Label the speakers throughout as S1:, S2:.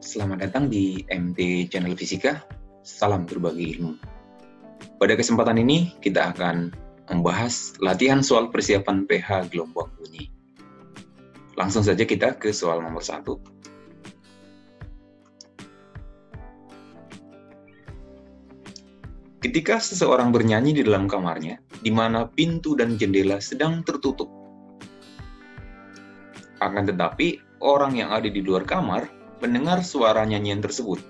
S1: Selamat datang di MT Channel Fisika, salam berbagi ilmu. Pada kesempatan ini, kita akan membahas latihan soal persiapan pH gelombang bunyi. Langsung saja kita ke soal nomor 1. Ketika seseorang bernyanyi di dalam kamarnya, di mana pintu dan jendela sedang tertutup. Akan tetapi, orang yang ada di luar kamar mendengar suara nyanyian tersebut.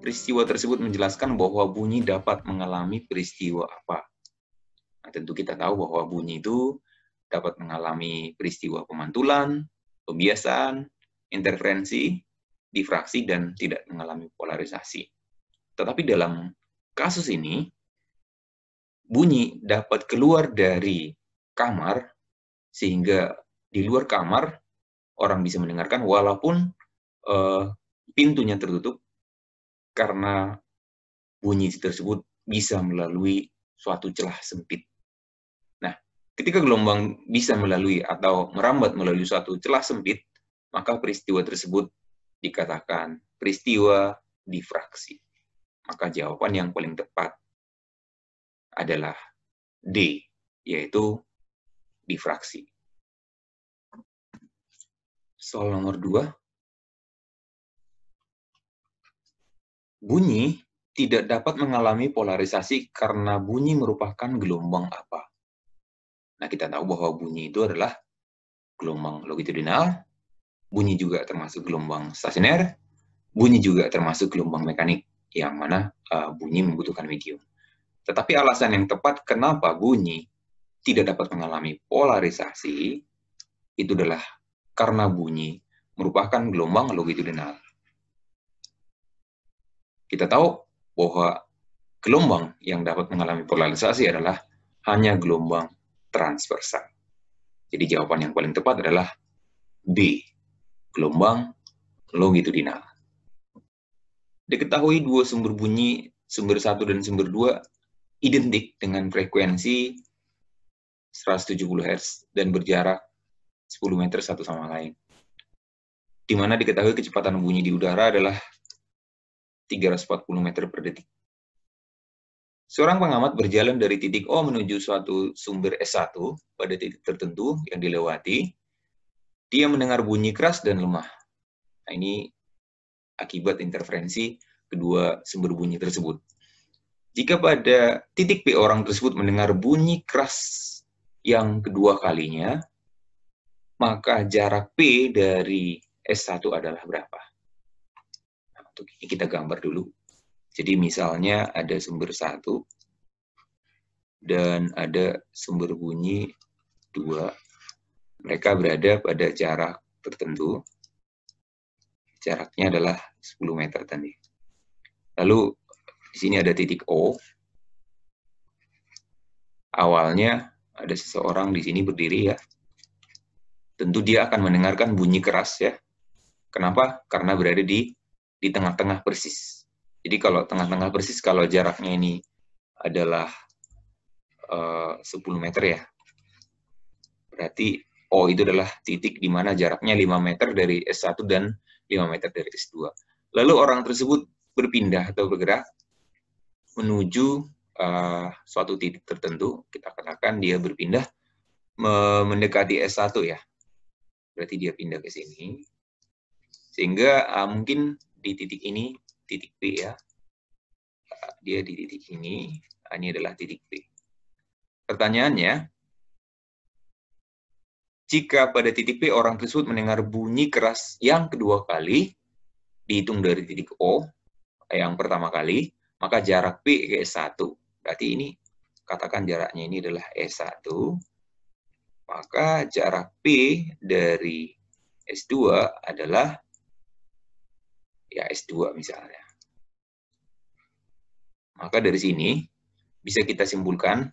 S1: Peristiwa tersebut menjelaskan bahwa bunyi dapat mengalami peristiwa apa. Nah, tentu kita tahu bahwa bunyi itu dapat mengalami peristiwa pemantulan, pembiasan, interferensi, difraksi, dan tidak mengalami polarisasi. Tetapi dalam kasus ini, bunyi dapat keluar dari kamar, sehingga di luar kamar orang bisa mendengarkan walaupun pintunya tertutup, karena bunyi tersebut bisa melalui suatu celah sempit. Nah, ketika gelombang bisa melalui atau merambat melalui suatu celah sempit, maka peristiwa tersebut dikatakan peristiwa difraksi. Maka jawaban yang paling tepat adalah D, yaitu difraksi. Soal nomor 2. Bunyi tidak dapat mengalami polarisasi karena bunyi merupakan gelombang apa? Nah, kita tahu bahwa bunyi itu adalah gelombang longitudinal, bunyi juga termasuk gelombang stasioner, bunyi juga termasuk gelombang mekanik, yang mana bunyi membutuhkan medium. Tetapi alasan yang tepat kenapa bunyi tidak dapat mengalami polarisasi, itu adalah karena bunyi merupakan gelombang longitudinal. Kita tahu bahwa gelombang yang dapat mengalami polarisasi adalah hanya gelombang transversal. Jadi jawaban yang paling tepat adalah B, gelombang longitudinal. Diketahui dua sumber bunyi, sumber 1 dan sumber 2, identik dengan frekuensi 170 Hz dan berjarak 10 meter satu sama lain. Di mana diketahui kecepatan bunyi di udara adalah 340 meter per detik. Seorang pengamat berjalan dari titik O menuju suatu sumber S1 pada titik tertentu yang dilewati. Dia mendengar bunyi keras dan lemah. Nah, ini akibat interferensi kedua sumber bunyi tersebut. Jika pada titik P orang tersebut mendengar bunyi keras yang kedua kalinya, maka jarak P dari S1 adalah berapa? Nah, untuk ini kita gambar dulu. Jadi misalnya ada sumber 1 dan ada sumber bunyi 2. Mereka berada pada jarak tertentu. Jaraknya adalah 10 meter tadi. Lalu di sini ada titik O. Awalnya ada seseorang di sini berdiri ya. Tentu dia akan mendengarkan bunyi keras ya. Kenapa? Karena berada di tengah-tengah persis. Jadi kalau tengah-tengah persis, kalau jaraknya ini adalah 10 meter ya. Berarti O itu adalah titik di mana jaraknya 5 meter dari S1 dan 5 meter dari S2. Lalu orang tersebut berpindah atau bergerak menuju suatu titik tertentu. Kita katakan dia berpindah mendekati S1 ya. Berarti dia pindah ke sini. Sehingga mungkin di titik ini, titik P ya. Dia di titik ini. Ini adalah titik P. Pertanyaannya, jika pada titik P orang tersebut mendengar bunyi keras yang kedua kali, dihitung dari titik O, yang pertama kali, maka jarak P ke S1. Berarti ini, katakan jaraknya ini adalah S1, maka jarak P dari S2 adalah ya S2 misalnya. Maka dari sini, bisa kita simpulkan,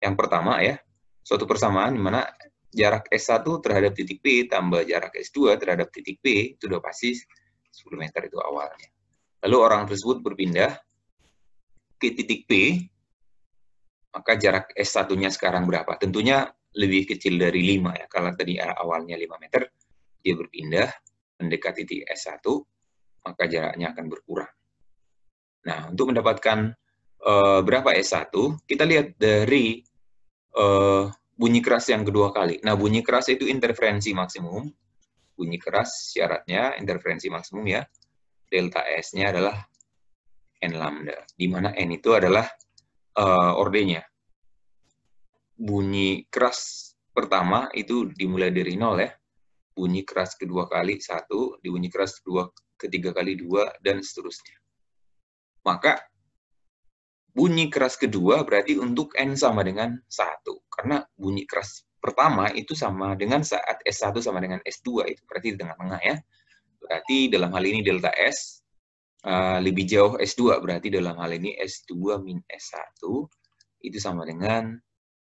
S1: yang pertama ya, suatu persamaan di mana jarak S1 terhadap titik P tambah jarak S2 terhadap titik P, itu sudah pasti 10 meter itu awalnya. Lalu orang tersebut berpindah ke titik P, maka jarak S1-nya sekarang berapa? Tentunya lebih kecil dari 5 ya. Kalau tadi awalnya 5 meter, dia berpindah mendekati titik S1, maka jaraknya akan berkurang. Nah, untuk mendapatkan berapa S1, kita lihat dari bunyi keras yang kedua kali. Nah, bunyi keras itu interferensi maksimum. Bunyi keras syaratnya interferensi maksimum ya. Delta S-nya adalah N lambda, di mana N itu adalah ordenya. Bunyi keras pertama itu dimulai dari 0 ya. Bunyi keras kedua kali 1, di bunyi keras ketiga kali 2, dan seterusnya. Maka bunyi keras kedua berarti untuk N sama dengan 1. Karena bunyi keras pertama itu sama dengan saat S1 sama dengan S2, itu berarti di tengah-tengah ya. Berarti dalam hal ini delta S lebih jauh S2, berarti dalam hal ini S2 min S1 itu sama dengan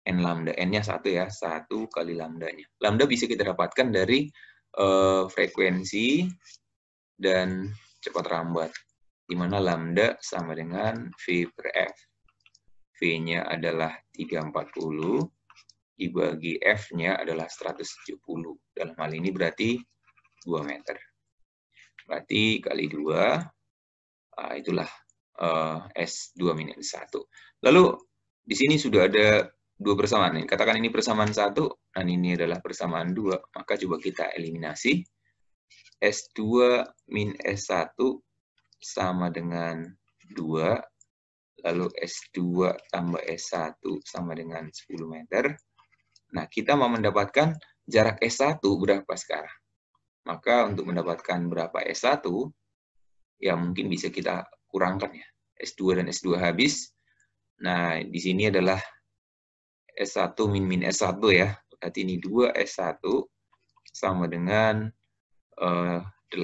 S1: N lambda. N-nya 1 ya, 1 kali lambdanya. Lambda bisa kita dapatkan dari frekuensi dan cepat rambat, di mana lambda sama dengan V per F. V-nya adalah 340, dibagi F-nya adalah 170. Dalam hal ini berarti 2 meter. Berarti kali 2, itulah S2 min S1. Lalu, di sini sudah ada 2 persamaan. Katakan ini persamaan 1, dan ini adalah persamaan 2. Maka coba kita eliminasi. S2 min S1 sama dengan 2, lalu S2 tambah S1 sama dengan 10 meter. Nah, kita mau mendapatkan jarak S1 berapa sekarang? Maka untuk mendapatkan berapa S1, ya mungkin bisa kita kurangkan ya. S2 dan S2 habis. Nah, di sini adalah S1 min S1 ya. Berarti ini 2 S1 sama dengan 8.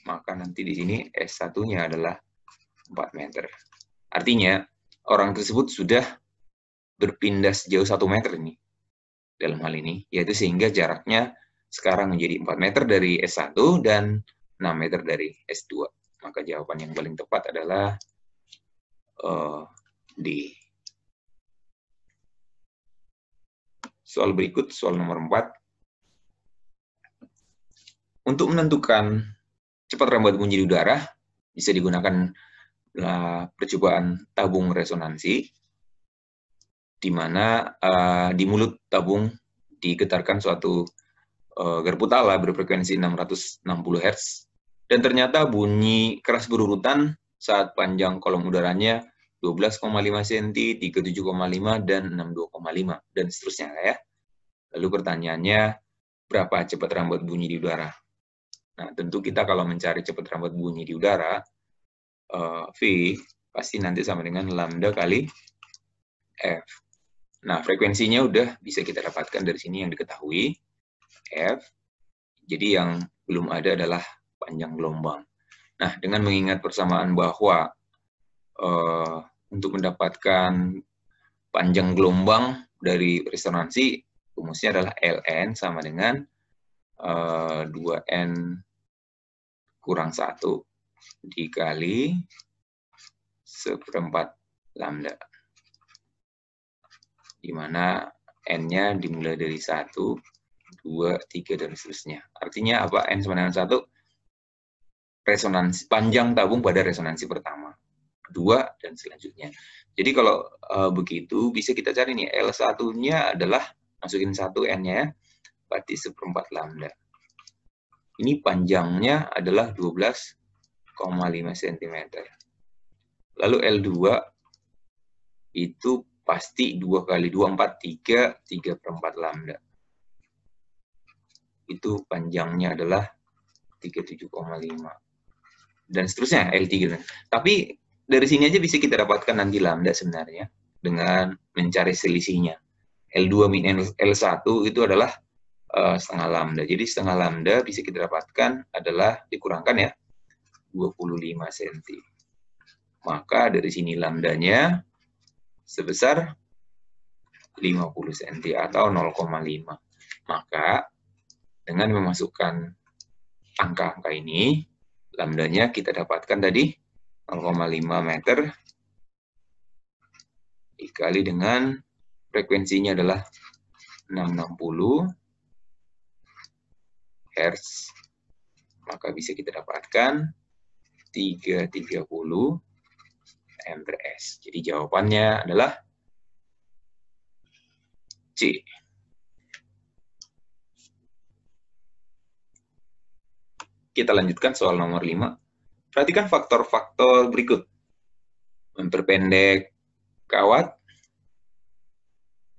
S1: Maka nanti di sini S1-nya adalah 4 meter. Artinya, orang tersebut sudah berpindah sejauh 1 meter ini. Dalam hal ini, yaitu sehingga jaraknya sekarang menjadi 4 meter dari S1 dan 6 meter dari S2. Maka jawaban yang paling tepat adalah D. Soal berikut, soal nomor 4. Untuk menentukan cepat rambat bunyi di udara, bisa digunakan percobaan tabung resonansi, di mana di mulut tabung digetarkan suatu garpu tala berfrekuensi 660 Hz, dan ternyata bunyi keras berurutan saat panjang kolom udaranya 12,5 cm, 37,5, dan 62,5, dan seterusnya ya. Lalu pertanyaannya, berapa cepat rambat bunyi di udara? Nah, tentu kita kalau mencari cepat rambat bunyi di udara, V pasti nanti sama dengan lambda kali F. Nah, frekuensinya udah bisa kita dapatkan dari sini yang diketahui, F. Jadi yang belum ada adalah panjang gelombang. Nah, dengan mengingat persamaan bahwa untuk mendapatkan panjang gelombang dari resonansi, rumusnya adalah Ln sama dengan 2N kurang 1 dikali 1/4 lambda. Di mana N-nya dimulai dari 1, 2, 3, dan seterusnya. Artinya apa? N sama dengan 1, resonansi, panjang tabung pada resonansi pertama, kedua, dan selanjutnya. Jadi kalau begitu, bisa kita cari nih, L1-nya adalah, masukin 1 N-nya, berarti 1/4 lambda. Ini panjangnya adalah 12,5 cm. Lalu L2 itu pasti 2 kali 2, 4, 3, 3/4 lambda. Itu panjangnya adalah 37,5. Dan seterusnya, L3. Tapi dari sini aja bisa kita dapatkan nanti lambda sebenarnya, dengan mencari selisihnya. L2 min L1 itu adalah setengah lambda. Jadi setengah lambda bisa kita dapatkan adalah, dikurangkan ya, 25 cm. Maka dari sini lambdanya sebesar 50 cm atau 0,5. Maka dengan memasukkan angka-angka ini, lambdanya kita dapatkan tadi 0,5 meter dikali dengan frekuensinya adalah 660 Hz. Maka bisa kita dapatkan 330 ampere S. Jadi jawabannya adalah C. Kita lanjutkan soal nomor 5. Perhatikan faktor-faktor berikut. Memperpendek kawat,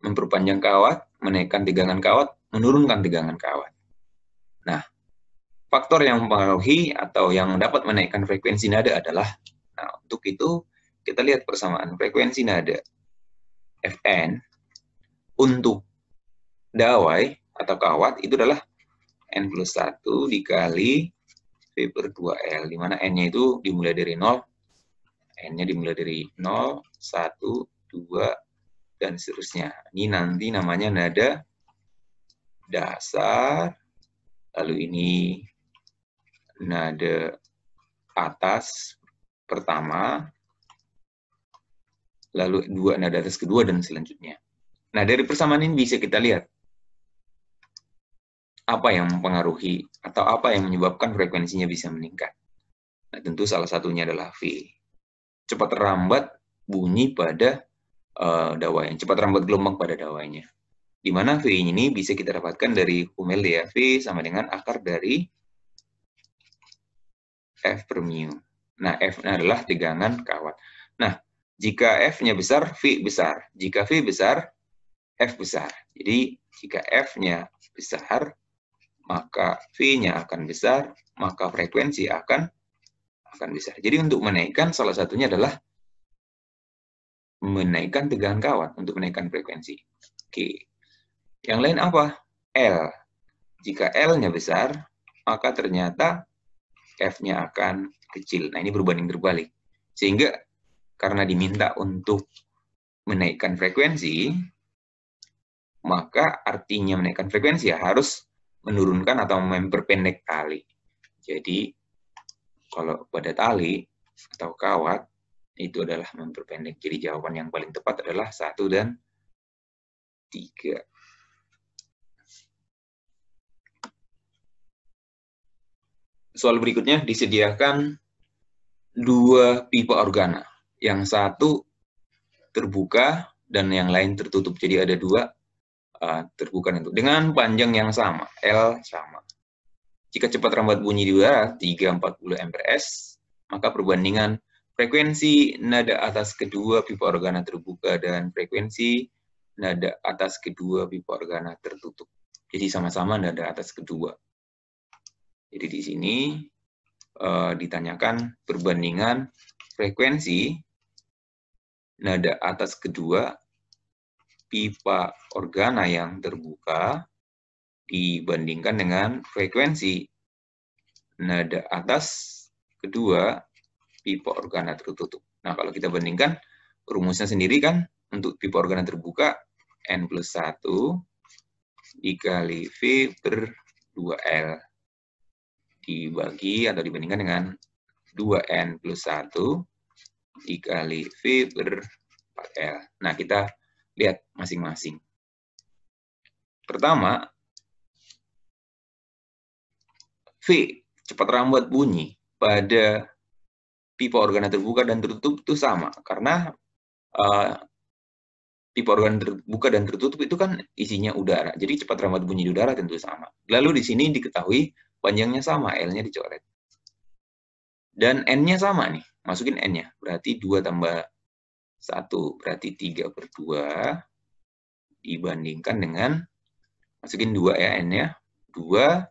S1: memperpanjang kawat, menaikkan tegangan kawat, menurunkan tegangan kawat. Nah, faktor yang mempengaruhi atau yang dapat menaikkan frekuensi nada adalah, nah untuk itu kita lihat persamaan frekuensi nada Fn untuk dawai atau kawat itu adalah N+1 dikali V per 2L, di mana N-nya itu dimulai dari 0, N-nya dimulai dari 0, 1, 2, dan seterusnya. Ini nanti namanya nada dasar, lalu ini nada atas pertama, lalu nada atas kedua, dan selanjutnya. Nah, dari persamaan ini bisa kita lihat apa yang mempengaruhi atau apa yang menyebabkan frekuensinya bisa meningkat. Nah, tentu salah satunya adalah V. Cepat lambat bunyi pada dawainya, cepat lambat gelombang pada dawainya. Di mana V ini bisa kita dapatkan dari formula ya, V sama dengan akar dari F per mu. Nah, F adalah tegangan kawat. Nah, jika F-nya besar, V besar. Jika V besar, F besar. Jadi, jika F-nya besar, maka V-nya akan besar, maka frekuensi akan besar. Jadi untuk menaikkan, salah satunya adalah menaikkan tegangan kawat untuk menaikkan frekuensi. Oke. Yang lain apa? L. Jika L-nya besar, maka ternyata F-nya akan kecil. Nah, ini berbanding terbalik. Sehingga karena diminta untuk menaikkan frekuensi, maka artinya menaikkan frekuensi ya harus menurunkan atau memperpendek tali. Jadi, kalau pada tali atau kawat, itu adalah memperpendek. Jadi, jawaban yang paling tepat adalah 1 dan 3. Soal berikutnya, disediakan 2 pipa organa. Yang satu terbuka dan yang lain tertutup. Jadi, ada 2 terbuka dengan panjang yang sama, L sama. Jika cepat lambat bunyi di udara 340 ampere S, maka perbandingan frekuensi nada atas kedua pipa organa terbuka dan frekuensi nada atas kedua pipa organa tertutup. Jadi sama-sama nada atas kedua. Jadi di sini ditanyakan perbandingan frekuensi nada atas kedua pipa organa yang terbuka dibandingkan dengan frekuensi nada atas kedua pipa organa tertutup. Nah, kalau kita bandingkan, rumusnya sendiri kan, untuk pipa organa terbuka, N+1 dikali V per 2L. Dibagi atau dibandingkan dengan 2N+1 dikali V per 4L. Nah, kita lihat masing-masing. Pertama, V, cepat lambat bunyi pada pipa organa terbuka dan tertutup itu sama. Karena pipa organa terbuka dan tertutup itu kan isinya udara. Jadi cepat lambat bunyi di udara tentu sama. Lalu di sini diketahui panjangnya sama, L-nya dicoret. Dan N-nya sama nih, masukin N-nya. Berarti 2 tambah 1, berarti 3 per 2. Dibandingkan dengan, masukin 2 ya, N-nya. 2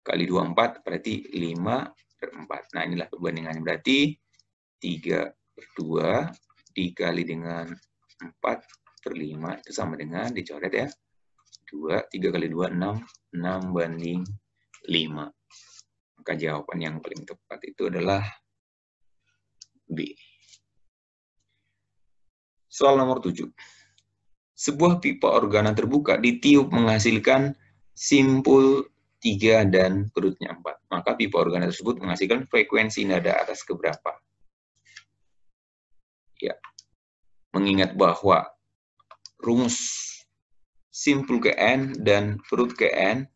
S1: kali 2, 4, berarti 5 per 4. Nah, inilah perbandingannya. Berarti 3 per 2 dikali dengan 4 per 5, itu sama dengan, dicoret ya, 2, 3 kali 2, 6, 6 banding 5. Maka jawaban yang paling tepat itu adalah B. Soal nomor 7. Sebuah pipa organa terbuka ditiup menghasilkan simpul 3 dan perutnya 4. Maka pipa organa tersebut menghasilkan frekuensi nada atas keberapa? Ya. Mengingat bahwa rumus simpul ke N dan perut ke N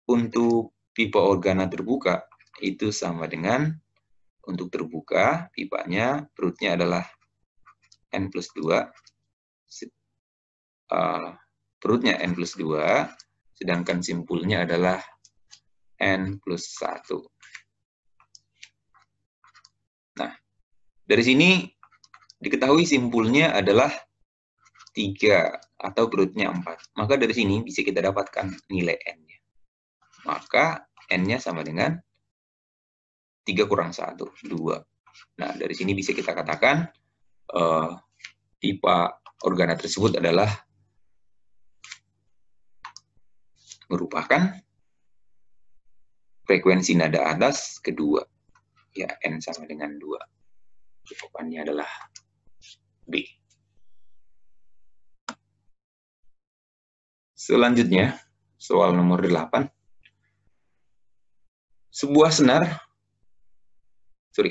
S1: untuk pipa organa terbuka itu sama dengan, untuk terbuka, pipanya, perutnya adalah N plus 2, perutnya N plus 2, sedangkan simpulnya adalah N plus 1. Nah, dari sini diketahui simpulnya adalah 3 atau perutnya 4. Maka dari sini bisa kita dapatkan nilai N-nya. Maka N-nya sama dengan 3 kurang 1, 2. Nah, dari sini bisa kita katakan pipa organa tersebut adalah merupakan frekuensi nada atas kedua. Ya, N sama dengan 2. Jawabannya adalah B. Selanjutnya, soal nomor 8.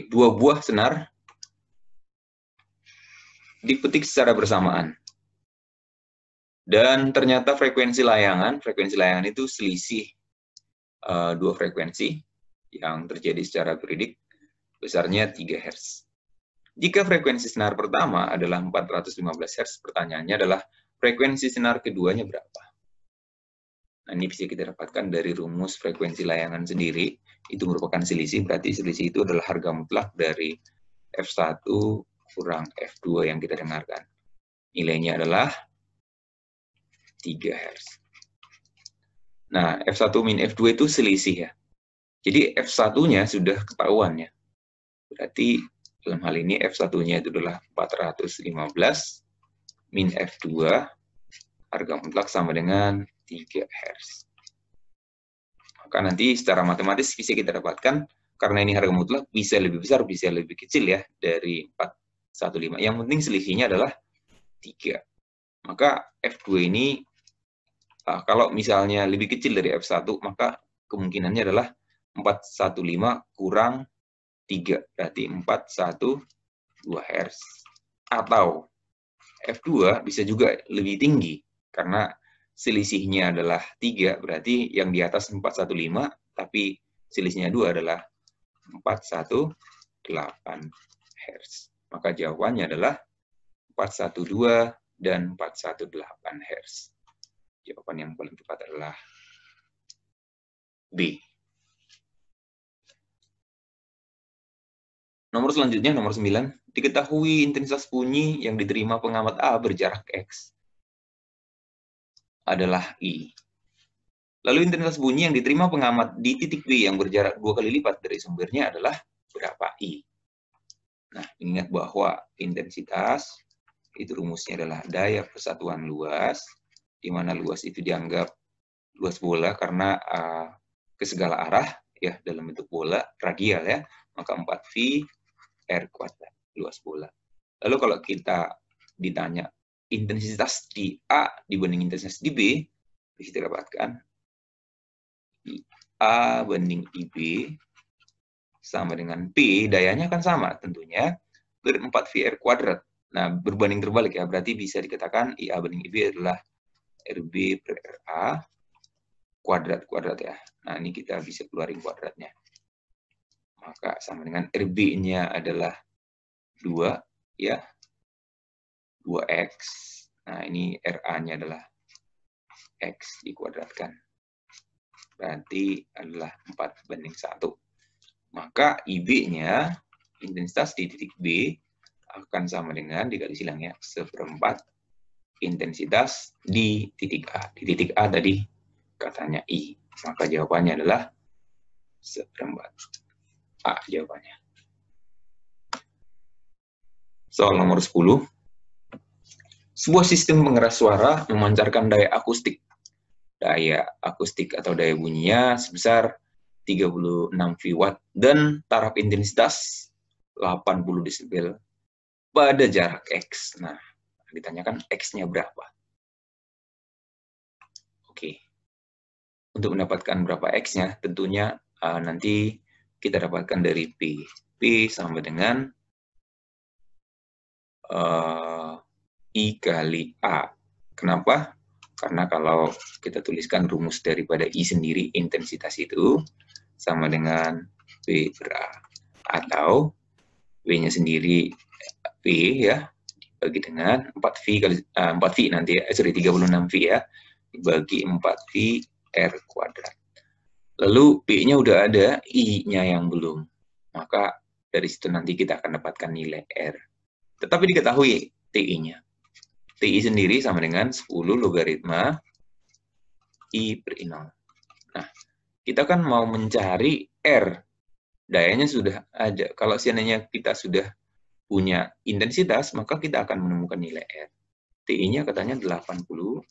S1: Dua buah senar dipetik secara bersamaan. Dan ternyata frekuensi layangan itu selisih dua frekuensi yang terjadi secara periodik besarnya 3 Hz. Jika frekuensi senar pertama adalah 415 Hz, pertanyaannya adalah frekuensi senar keduanya berapa? Nah, ini bisa kita dapatkan dari rumus frekuensi layangan sendiri. Itu merupakan selisih, berarti selisih itu adalah harga mutlak dari F1 kurang F2 yang kita dengarkan. Nilainya adalah 3 Hz. Nah, F1 min F2 itu selisih ya. Jadi F1-nya sudah ketahuan ya. Berarti dalam hal ini F1-nya itu adalah 415 min F2, harga mutlak sama dengan 3 Hz. Maka nanti secara matematis bisa kita dapatkan, karena ini harga mutlak, bisa lebih besar, bisa lebih kecil ya, dari 415. Yang penting selisihnya adalah 3. Maka F2 ini, kalau misalnya lebih kecil dari F1, maka kemungkinannya adalah 415 kurang 3, berarti 412 Hz. Atau F2 bisa juga lebih tinggi, karena selisihnya adalah 3, berarti yang di atas 415, tapi selisihnya 2 adalah 418 Hz. Maka jawabannya adalah 412 dan 418 Hz. Jawaban yang paling tepat adalah B. Nomor selanjutnya, nomor 9. Diketahui intensitas bunyi yang diterima pengamat A berjarak X adalah I. Lalu intensitas bunyi yang diterima pengamat di titik B yang berjarak 2 kali lipat dari sumbernya adalah berapa I? Nah, ingat bahwa intensitas itu rumusnya adalah daya persatuan luas, di mana luas itu dianggap luas bola karena ke segala arah ya, dalam bentuk bola radial ya, maka 4V R kuadrat luas bola. Lalu kalau kita ditanya intensitas di A dibanding intensitas di B, bisa kita dapatkan A banding IB sama dengan P, dayanya akan sama tentunya, per 4VR kuadrat. Nah, berbanding terbalik ya, berarti bisa dikatakan IA banding IB adalah RB per RA kuadrat ya. Nah, ini kita bisa keluarin kuadratnya. Maka sama dengan RB-nya adalah 2 ya, 2X. Nah, ini RA-nya adalah X dikuadratkan. Berarti adalah 4:1. Maka IB-nya, intensitas di titik B, akan sama dengan, dikali silang ya, 1/4 intensitas di titik A. Di titik A tadi katanya I. Maka jawabannya adalah 1/4. A jawabannya. Soal nomor 10. Sebuah sistem pengeras suara memancarkan daya akustik atau daya bunyinya sebesar 36 V dan taraf intensitas 80 desibel pada jarak X. Nah, ditanyakan X-nya berapa? Oke. Untuk mendapatkan berapa X-nya, tentunya nanti kita dapatkan dari P. P sama dengan I kali A. Kenapa? Karena kalau kita tuliskan rumus daripada I sendiri, intensitas itu sama dengan V per A. Atau V-nya sendiri V ya, dibagi dengan 4V kali 4V nanti ya, sorry 36V ya, dibagi 4V R kuadrat. Lalu P-nya udah ada, I-nya yang belum. Maka dari situ nanti kita akan dapatkan nilai R. Tetapi diketahui TI-nya. TI sendiri sama dengan 10 logaritma I per I0. Nah, kita kan mau mencari R. Dayanya sudah ada. Kalau seandainya kita sudah punya intensitas, maka kita akan menemukan nilai R. TI-nya katanya 80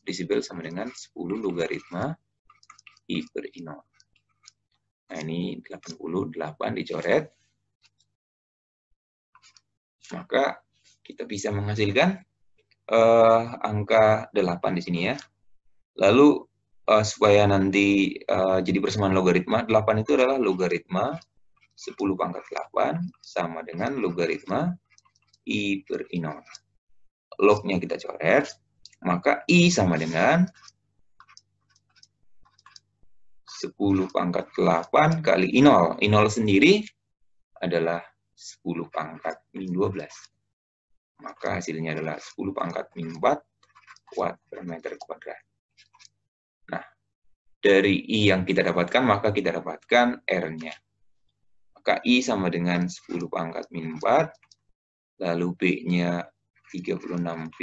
S1: desibel sama dengan 10 logaritma I per I0. Nah, ini 88 dicoret. Maka kita bisa menghasilkan angka 8 di sini ya. Lalu supaya nanti jadi persamaan logaritma, 8 itu adalah logaritma 10 pangkat 8 sama dengan logaritma I per I0. Lognya kita coret, maka I sama dengan 10 pangkat 8 kali I0. I0 sendiri adalah 10 pangkat min 12. Maka hasilnya adalah 10 pangkat min 4 watt per meter kuadrat. Nah, dari I yang kita dapatkan, maka kita dapatkan R-nya. Maka I sama dengan 10 pangkat min 4, lalu B-nya 36V,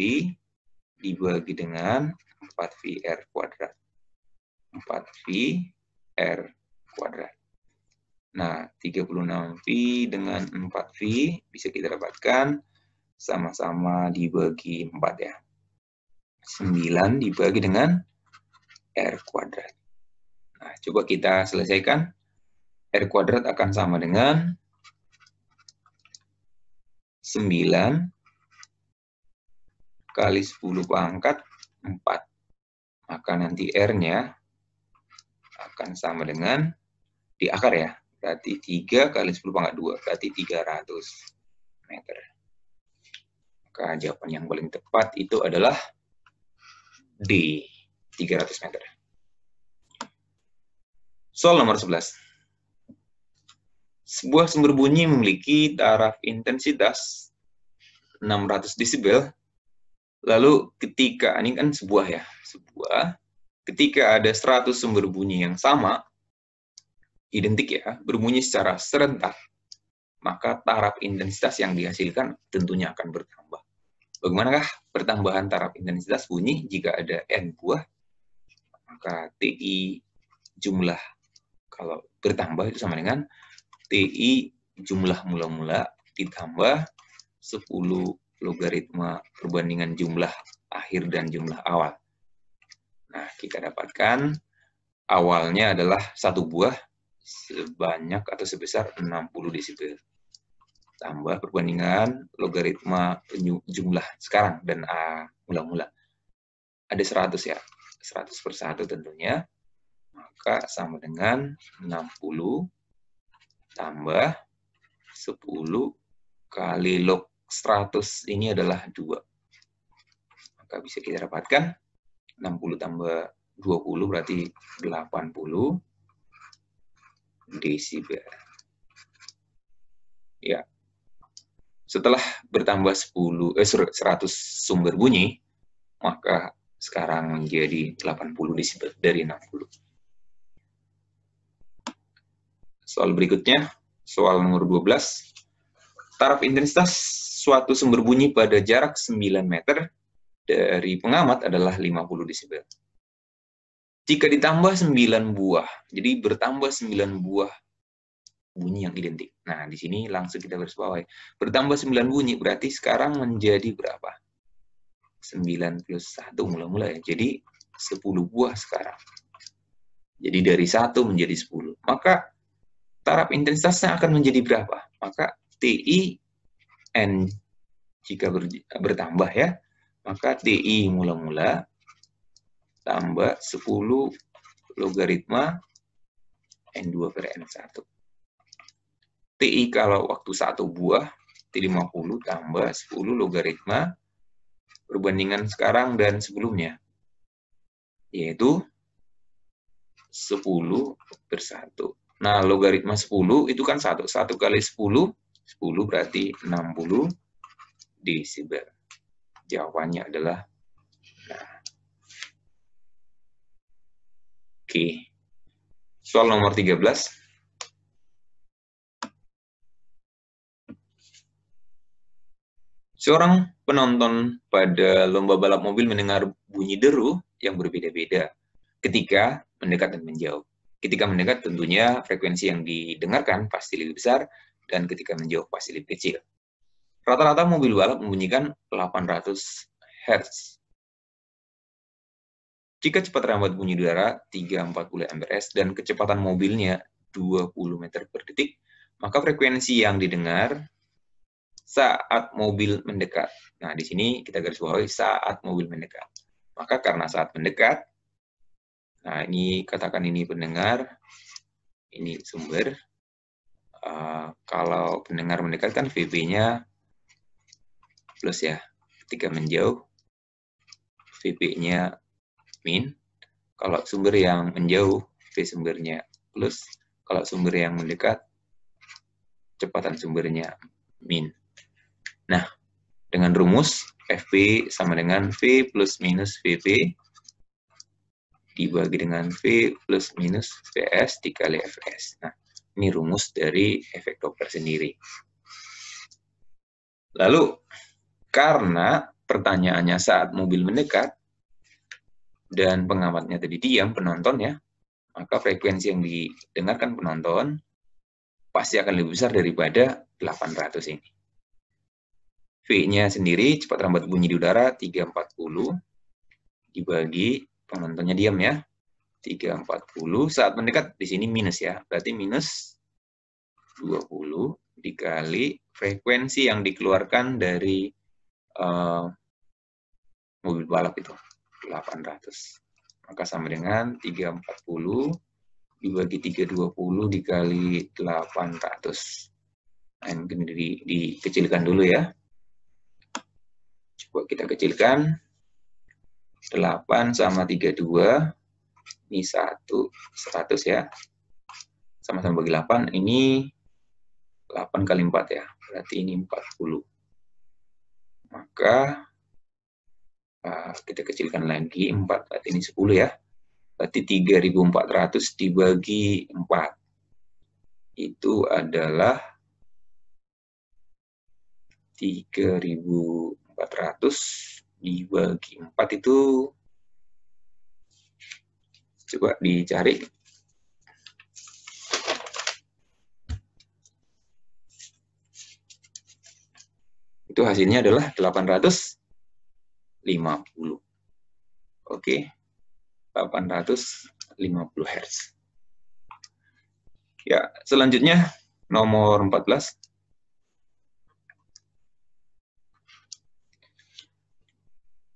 S1: dibagi dengan 4VR kuadrat. 4V R kuadrat. Nah, 36V dengan 4V bisa kita dapatkan sama-sama dibagi 4 ya. 9 dibagi dengan R kuadrat. Nah, coba kita selesaikan. R kuadrat akan sama dengan 9 kali 10 pangkat 4. Maka nanti R-nya akan sama dengan, di akar ya, berarti 3 kali 10 pangkat 2, berarti 300 meter. Maka jawaban yang paling tepat itu adalah D, 300 meter. Soal nomor 11. Sebuah sumber bunyi memiliki taraf intensitas 600 desibel. Lalu ketika, ini kan sebuah ya, ketika ada 100 sumber bunyi yang sama, identik ya, berbunyi secara serentak, maka taraf intensitas yang dihasilkan tentunya akan bertambah. Bagaimanakah pertambahan taraf intensitas bunyi jika ada N buah? Maka TI jumlah, kalau bertambah itu sama dengan TI jumlah mula-mula ditambah 10 logaritma perbandingan jumlah akhir dan jumlah awal. Nah, kita dapatkan awalnya adalah 1 buah sebanyak atau sebesar 60 desibel. Tambah perbandingan logaritma jumlah sekarang dan A mula-mula. Ada 100 ya, 100 per 1 tentunya. Maka sama dengan 60 tambah 10 kali log 100 ini adalah 2. Maka bisa kita dapatkan 60 tambah 20 berarti 80 desibel. Ya. Setelah bertambah 100 sumber bunyi, maka sekarang menjadi 80 desibel dari 60. Soal berikutnya, soal nomor 12. Taraf intensitas suatu sumber bunyi pada jarak 9 meter dari pengamat adalah 50 desibel. Jika ditambah 9 buah, jadi bertambah 9 buah bunyi yang identik. Nah, di sini langsung kita garis bawahi. Bertambah 9 bunyi, berarti sekarang menjadi berapa? 9 plus 1 mula-mula ya. Jadi 10 buah sekarang. Jadi dari 1 menjadi 10. Maka taraf intensitasnya akan menjadi berapa? Maka TI N jika bertambah ya, maka TI mula-mula tambah 10 logaritma N2 per N1. TI kalau waktu 1 buah, T50 tambah 10 logaritma perbandingan sekarang dan sebelumnya, yaitu 10 per 1. Nah, logaritma 10 itu kan 1. 1 kali 10, 10 berarti 60 desibel. Jawabannya adalah nah. Oke. Soal nomor 13. Seorang penonton pada lomba balap mobil mendengar bunyi deru yang berbeda-beda ketika mendekat dan menjauh. Ketika mendekat tentunya frekuensi yang didengarkan pasti lebih besar, dan ketika menjauh pasti lebih kecil. Rata-rata mobil balap membunyikan 800 Hz. Jika cepat rambat bunyi udara 340 Mbps dan kecepatan mobilnya 20 meter per detik, maka frekuensi yang didengar saat mobil mendekat. Nah, di sini kita garis bawahi saat mobil mendekat. Maka karena saat mendekat, nah ini katakan ini pendengar, ini sumber. Kalau pendengar mendekat kan VB-nya plus ya. Ketika menjauh, VB-nya min. Kalau sumber yang menjauh, V sumbernya plus. Kalau sumber yang mendekat, kecepatan sumbernya min. Nah, dengan rumus FP sama dengan V plus minus VP dibagi dengan V plus minus VS dikali Fs. Nah, ini rumus dari efek Doppler sendiri. Lalu, karena pertanyaannya saat mobil mendekat, dan pengamatnya tadi diam, penonton ya, maka frekuensi yang didengarkan penonton pasti akan lebih besar daripada 800 ini. V-nya sendiri, cepat rambat bunyi di udara, 340, dibagi, penontonnya diam ya, 340, saat mendekat, di sini minus ya, berarti minus 20 dikali frekuensi yang dikeluarkan dari mobil balap itu, 800. Maka sama dengan 340 dibagi 320 dikali 800. Nah, mungkin dikecilkan dulu ya. Coba kita kecilkan. 8 sama 32. Ini 100 ya. Sama-sama bagi 8. Ini 8 kali 4 ya. Berarti ini 40. Maka kita kecilkan lagi. 4 berarti ini 10 ya. Berarti 3.400 dibagi 4. Itu adalah 3.400 dibagi 4 itu, coba dicari. Itu hasilnya adalah 850. Oke, 850 Hz. Ya, selanjutnya nomor 14.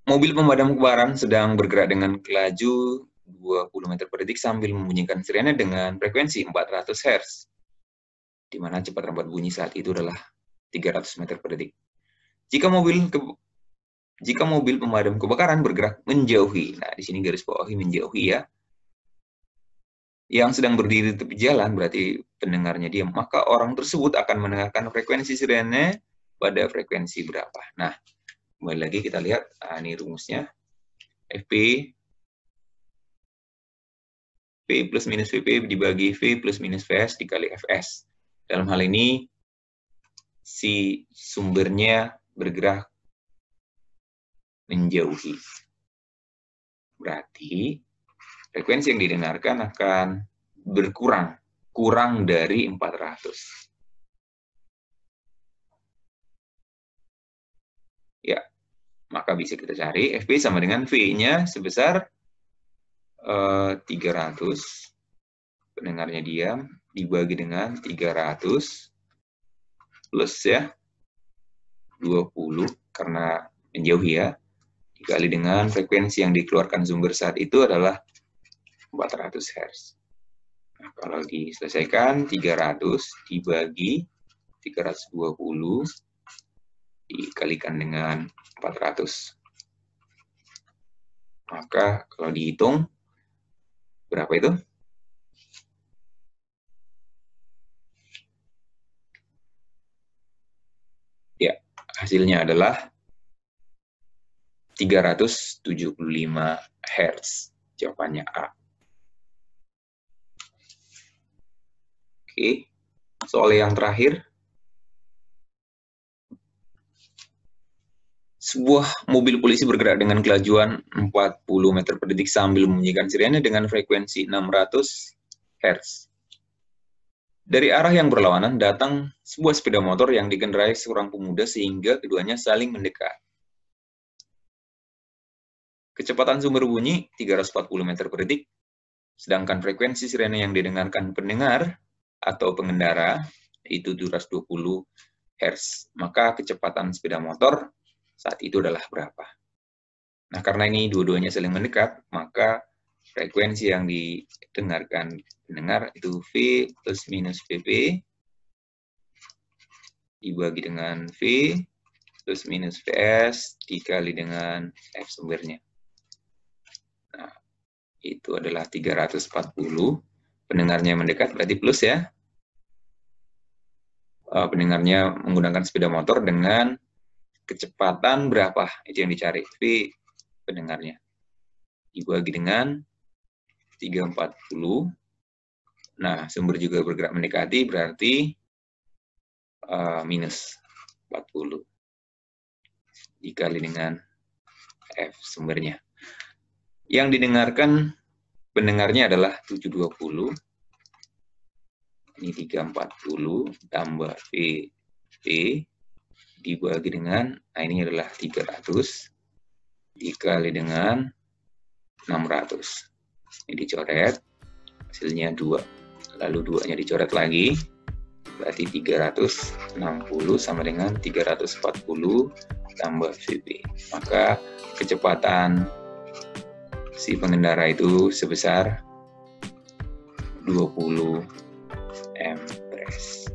S1: Mobil pemadam kebakaran sedang bergerak dengan laju 20 meter per detik sambil membunyikan sirene dengan frekuensi 400 Hz. Di mana cepat rambat bunyi saat itu adalah 300 meter per detik. Jika mobil pemadam kebakaran bergerak menjauhi, nah di sini garis bawahi menjauhi ya, yang sedang berdiri di tepi jalan, berarti pendengarnya diam, maka orang tersebut akan mendengarkan frekuensi sirene pada frekuensi berapa. Nah, kembali lagi kita lihat, ini rumusnya, FP, V plus minus VP dibagi V plus minus VS dikali Fs. Dalam hal ini, si sumbernya bergerak menjauhi. Berarti frekuensi yang didengarkan akan berkurang, kurang dari 400. Ya, maka bisa kita cari FP sama dengan V-nya sebesar 300, pendengarnya diam, dibagi dengan 300, plus ya, 20, karena menjauhi ya, dikali dengan frekuensi yang dikeluarkan sumber saat itu adalah 400 Hz. Nah, kalau diselesaikan, 300 dibagi 320 dikalikan dengan 400. Maka kalau dihitung, berapa itu? Hasilnya adalah 375 Hz. Jawabannya A. Oke, soal yang terakhir. Sebuah mobil polisi bergerak dengan kelajuan 40 meter per detik sambil membunyikan sirene dengan frekuensi 600 Hz. Dari arah yang berlawanan datang sebuah sepeda motor yang dikendarai seorang pemuda sehingga keduanya saling mendekat. Kecepatan sumber bunyi 340 meter per detik, sedangkan frekuensi sirene yang didengarkan pendengar atau pengendara itu 220 Hz. Maka kecepatan sepeda motor saat itu adalah berapa? Nah, karena ini dua-duanya saling mendekat, maka frekuensi yang didengarkan pendengar itu V plus minus VP dibagi dengan V plus minus VS dikali dengan F sumbernya. Nah, itu adalah 340. Pendengarnya mendekat berarti plus ya. Pendengarnya menggunakan sepeda motor dengan kecepatan berapa? Itu yang dicari. V pendengarnya dibagi dengan 340. Nah, sumber juga bergerak mendekati, berarti minus 40 dikali dengan F sumbernya. Yang didengarkan pendengarnya adalah 720. Ini 340 tambah V dibagi dengan, nah ini adalah 300 dikali dengan 600. Ini dicoret, hasilnya 2. Lalu 2-nya dicoret lagi, berarti 360 sama dengan 340 tambah VP. Maka kecepatan si pengendara itu sebesar 20 mpres.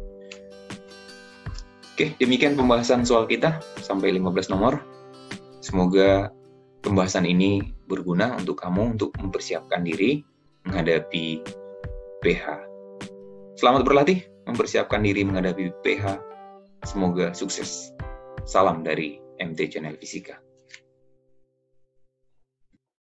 S1: Oke, demikian pembahasan soal kita sampai 15 nomor. Semoga pembahasan ini berguna untuk kamu untuk mempersiapkan diri menghadapi PH. Selamat berlatih, mempersiapkan diri menghadapi PH. Semoga sukses. Salam dari MT Channel Fisika.